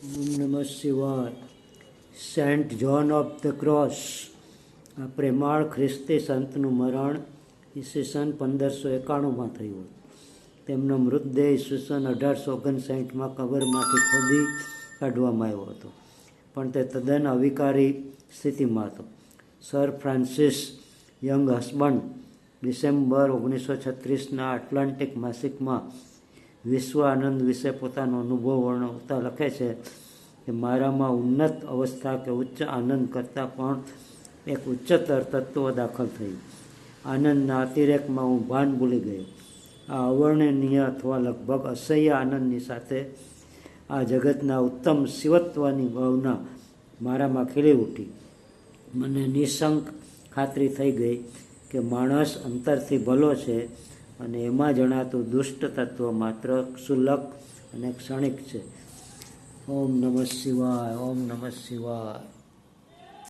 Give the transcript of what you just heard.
ઓમ નમઃ શિવાય. Saint John of the Cross, આ પ્રેમાળ ખ્રિસ્તી સંતનું મરણ ઈસવીસન 1591 થયું. તેમનો મૃતદેહ ઈસવીસન 1859માં કબરમાંથી ખોદી કાઢવામાં આવ્યો હતો, પણ તે તદ્દન અવિકારી સ્થિતિમાં હતો. Sir Francis Younghusband December 1936ના એટલાન્ટિક માસિકમાં વિશ્વ આનંદ વિશે પોતાનો અનુભવ વર્ણવતા લખે છે કે મારામાં ઉન્નત અવસ્થા કે ઉચ્ચ આનંદ કરતાં પણ એક ઉચ્ચતર તત્વ દાખલ થયું. આનંદના અતિરેકમાં હું ભાન ભૂલી ગયો. આ અવર્ણનીય અથવા લગભગ અસહ્ય આનંદની સાથે આ જગતના ઉત્તમ શિવત્વની ભાવના મારામાં ખીલી ઉઠી. મને નિશંક ખાતરી થઈ ગઈ કે માણસ અંતરથી ભલો છે અને એમાં જણાતું દુષ્ટ તત્વ માત્ર ક્ષુલ્લક અને ક્ષણિક છે. ઓમ નમઃ શિવાય. ઓમ નમઃ શિવાય.